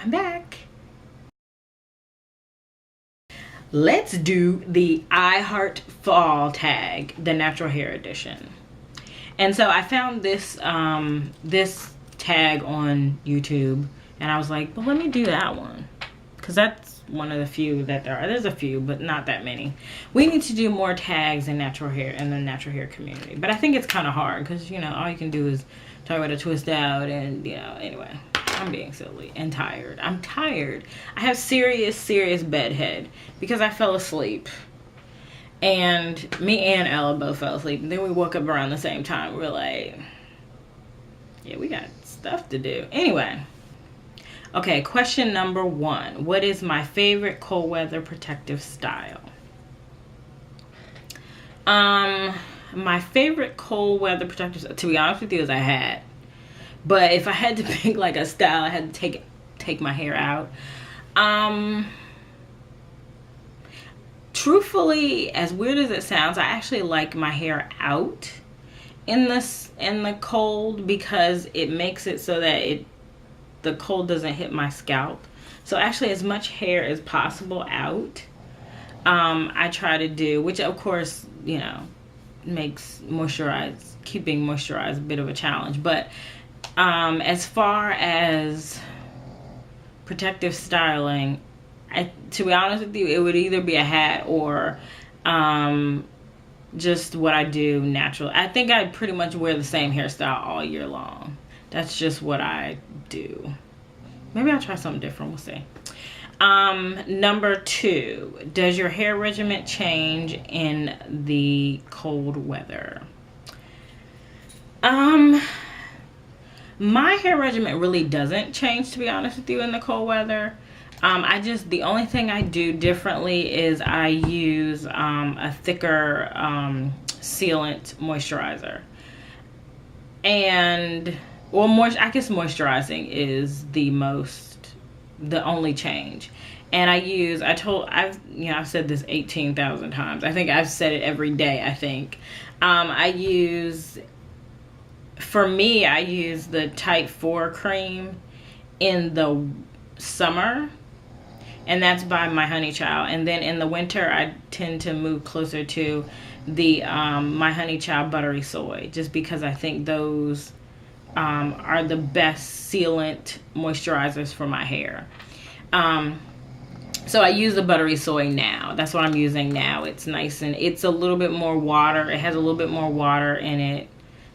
I'm back. Let's do the I Heart Fall tag, the natural hair edition. And so I found this this tag on YouTube, and I was like, well, let me do that one, because that's one of the few that there are. There's a few, but not that many. We need to do more tags in natural hair, in the natural hair community. But I think it's kind of hard because, you know, all you can do is talk about a twist out, and, you know, anyway, I'm being silly and tired. I'm tired. I have serious bedhead because I fell asleep. And me and Ella both fell asleep. And then we woke up around the same time. We were like, yeah, we got stuff to do. Anyway. Okay, question number 1. What is my favorite cold weather protective style? My favorite cold weather protective, to be honest with you, is a hat. But if I had to pick like a style, I had to take my hair out. Truthfully, as weird as it sounds, I actually like my hair out in the cold, because it makes it so that the cold doesn't hit my scalp. So actually, as much hair as possible out, I try to do, which of course, you know, makes keeping moisturized a bit of a challenge. But as far as protective styling, to be honest with you, it would either be a hat or just what I do natural. I think I pretty much wear the same hairstyle all year long. That's just what I do. Maybe I'll try something different. We'll see. Number 2, does your hair regimen change in the cold weather? My hair regimen really doesn't change, to be honest with you, in the cold weather. The only thing I do differently is I use a thicker sealant moisturizer. And, well, I guess moisturizing is the only change. And I've said this 18,000 times. I think I've said it every day, I think. For me, I use the Type 4 cream in the summer, and that's by My Honey Child. And then in the winter, I tend to move closer to the My Honey Child Buttery Soy, just because I think those are the best sealant moisturizers for my hair. So I use the Buttery Soy now. That's what I'm using now. It's nice, and it's a little bit more water. It has a little bit more water in it,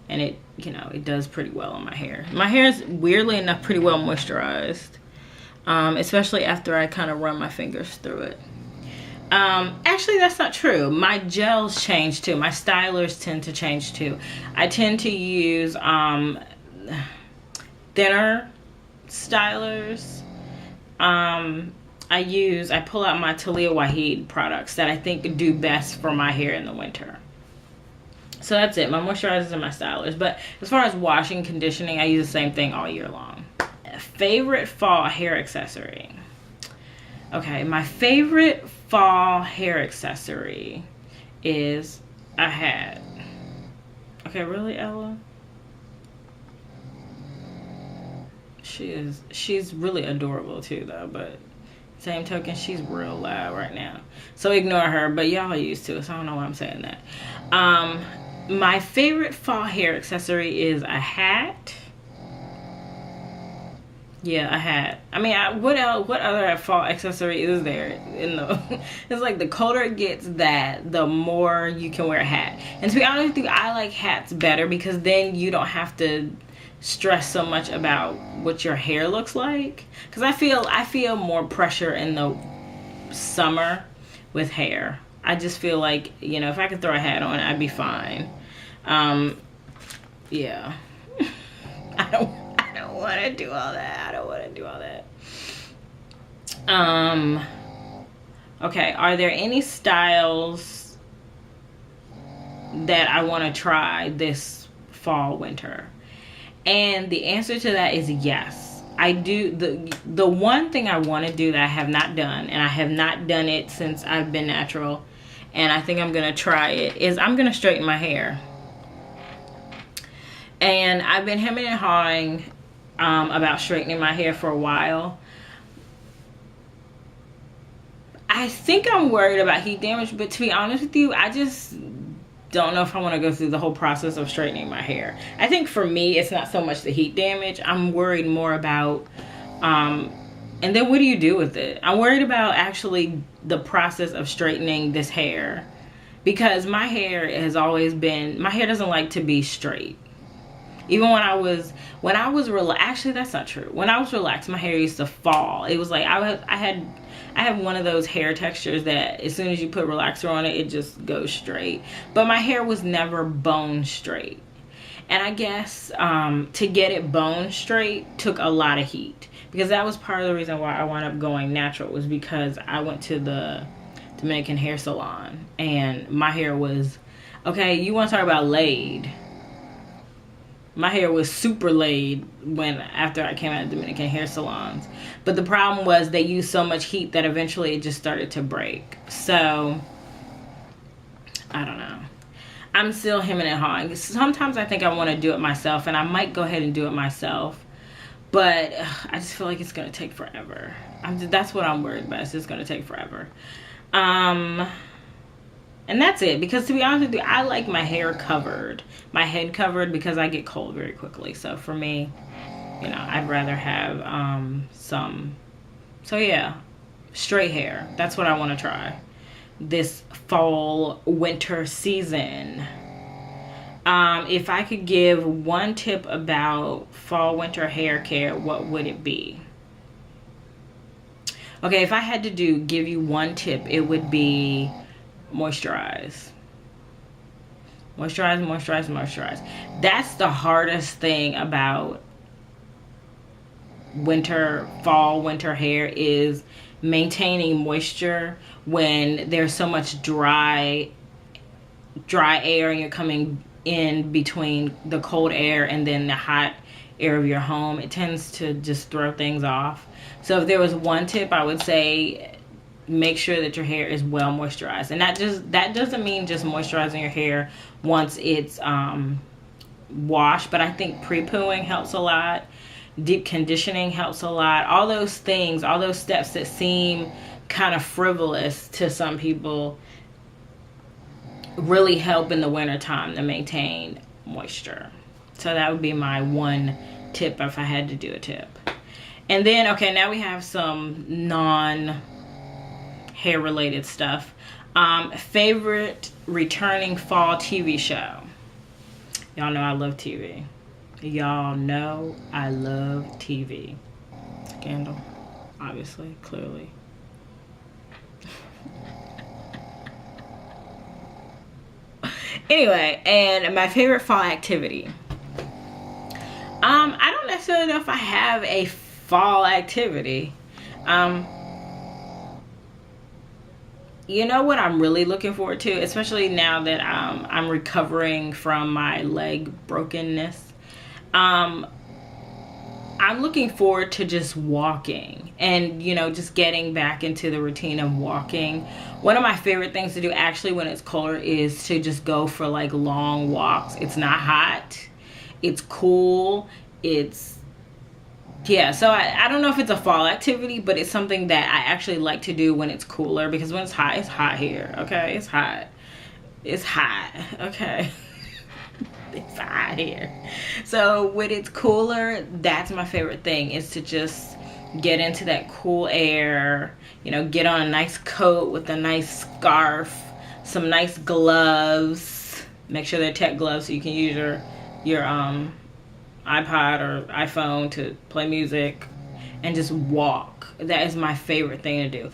and it, you know, it does pretty well on my hair. My hair is, weirdly enough, pretty well moisturized. Especially after I kind of run my fingers through it. Actually, that's not true. My gels change too. My stylers tend to change too. I tend to use thinner stylers. I pull out my Talia Waheed products that I think do best for my hair in the winter. So that's it, my moisturizers and my stylers. But as far as washing, conditioning, I use the same thing all year long. Favorite fall hair accessory. Okay, my favorite fall hair accessory is a hat. Okay, really, Ella? She's really adorable too, though, but same token, she's real loud right now. So ignore her, but y'all are used to it, so I don't know why I'm saying that. My favorite fall hair accessory is a hat. Yeah, a hat. I mean, what other fall accessory is there? It's like the colder it gets, the more you can wear a hat. And to be honest with you, I like hats better because then you don't have to stress so much about what your hair looks like. Because I feel more pressure in the summer with hair. I just feel like, you know, if I could throw a hat on, I'd be fine. Yeah. I don't want to do all that. Okay, are there any styles that I want to try this fall, winter? And the answer to that is yes. I do. The one thing I want to do that I have not done, and I have not done it since I've been natural, and I think I'm going to try it, is I'm going to straighten my hair. And I've been hemming and hawing about straightening my hair for a while. I think I'm worried about heat damage, but to be honest with you, I just don't know if I want to go through the whole process of straightening my hair. I think for me, it's not so much the heat damage. I'm worried more about, and then what do you do with it? I'm worried about actually the process of straightening this hair, because my hair has always been, my hair doesn't like to be straight. Even when I was relaxed, actually that's not true. When I was relaxed, my hair used to fall. It was like I have one of those hair textures that as soon as you put relaxer on it, it just goes straight. But my hair was never bone straight. And I guess to get it bone straight took a lot of heat, because that was part of the reason why I wound up going natural, was because I went to the Dominican hair salon and my hair was, okay, you want to talk about laid. My hair was super laid after I came out of Dominican hair salons. But the problem was they used so much heat that eventually it just started to break. So, I don't know. I'm still hemming and hawing. Sometimes I think I want to do it myself, and I might go ahead and do it myself. But I just feel like it's going to take forever. That's what I'm worried about. It's just going to take forever. And that's it, because to be honest with you, I like my hair covered, my head covered, because I get cold very quickly. So for me, you know, I'd rather have so yeah, straight hair. That's what I want to try this fall winter season. If I could give one tip about fall winter hair care, what would it be? Okay, if I had to give you one tip, it would be moisturize. Moisturize, moisturize, moisturize. That's the hardest thing about fall winter hair, is maintaining moisture when there's so much dry air and you're coming in between the cold air and then the hot air of your home. It tends to just throw things off. So if there was one tip, I would say make sure that your hair is well moisturized. And that doesn't mean just moisturizing your hair once it's washed, but I think pre-pooing helps a lot. Deep conditioning helps a lot. All those things, all those steps that seem kind of frivolous to some people really help in the wintertime to maintain moisture. So that would be my one tip if I had to do a tip. And then, okay, now we have some non-hair related stuff. Favorite returning fall TV show. Y'all know I love TV. Y'all know I love TV. Scandal, obviously, clearly. Anyway, and my favorite fall activity. I don't necessarily know if I have a fall activity. You know what I'm really looking forward to, especially now that I'm recovering from my leg brokenness. I'm looking forward to just walking and, you know, just getting back into the routine of walking. One of my favorite things to do actually when it's colder is to just go for like long walks. It's not hot. It's cool. Yeah, so I don't know if it's a fall activity, but it's something that I actually like to do when it's cooler, because when it's hot here, okay? It's hot. It's hot, okay? It's hot here. So when it's cooler, that's my favorite thing, is to just get into that cool air, you know, get on a nice coat with a nice scarf, some nice gloves. Make sure they're tech gloves so you can use your iPod or iPhone to play music and just walk. That is my favorite thing to do.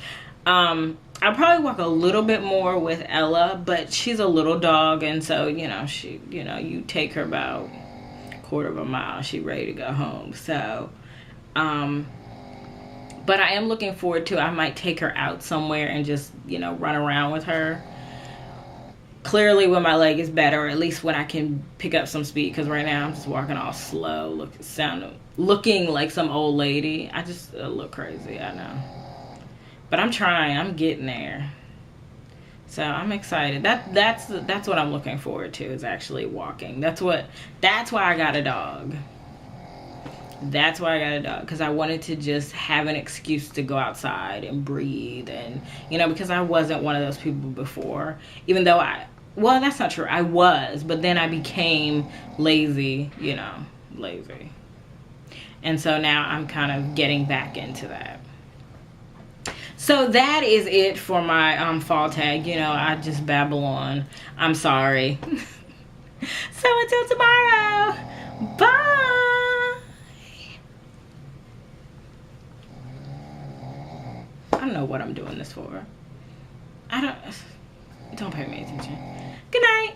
I'll probably walk a little bit more with Ella, but she's a little dog, and so, you know, you take her about a quarter of a mile, she's ready to go home. So, but I am looking forward to, I might take her out somewhere and just, you know, run around with her. Clearly when my leg is better, or at least when I can pick up some speed, because right now I'm just walking all slow, looking like some old lady. I just look crazy, I know. But I'm trying, I'm getting there. So I'm excited. That's what I'm looking forward to, is actually walking. That's why I got a dog. That's why I got a dog, because I wanted to just have an excuse to go outside and breathe, and because I wasn't one of those people before. Even though well, that's not true. I was, but then I became lazy, lazy. And so now I'm kind of getting back into that. So that is it for my fall tag. I just babble on. I'm sorry. So until tomorrow, bye. I don't know what I'm doing this for. Don't pay me attention. Good night.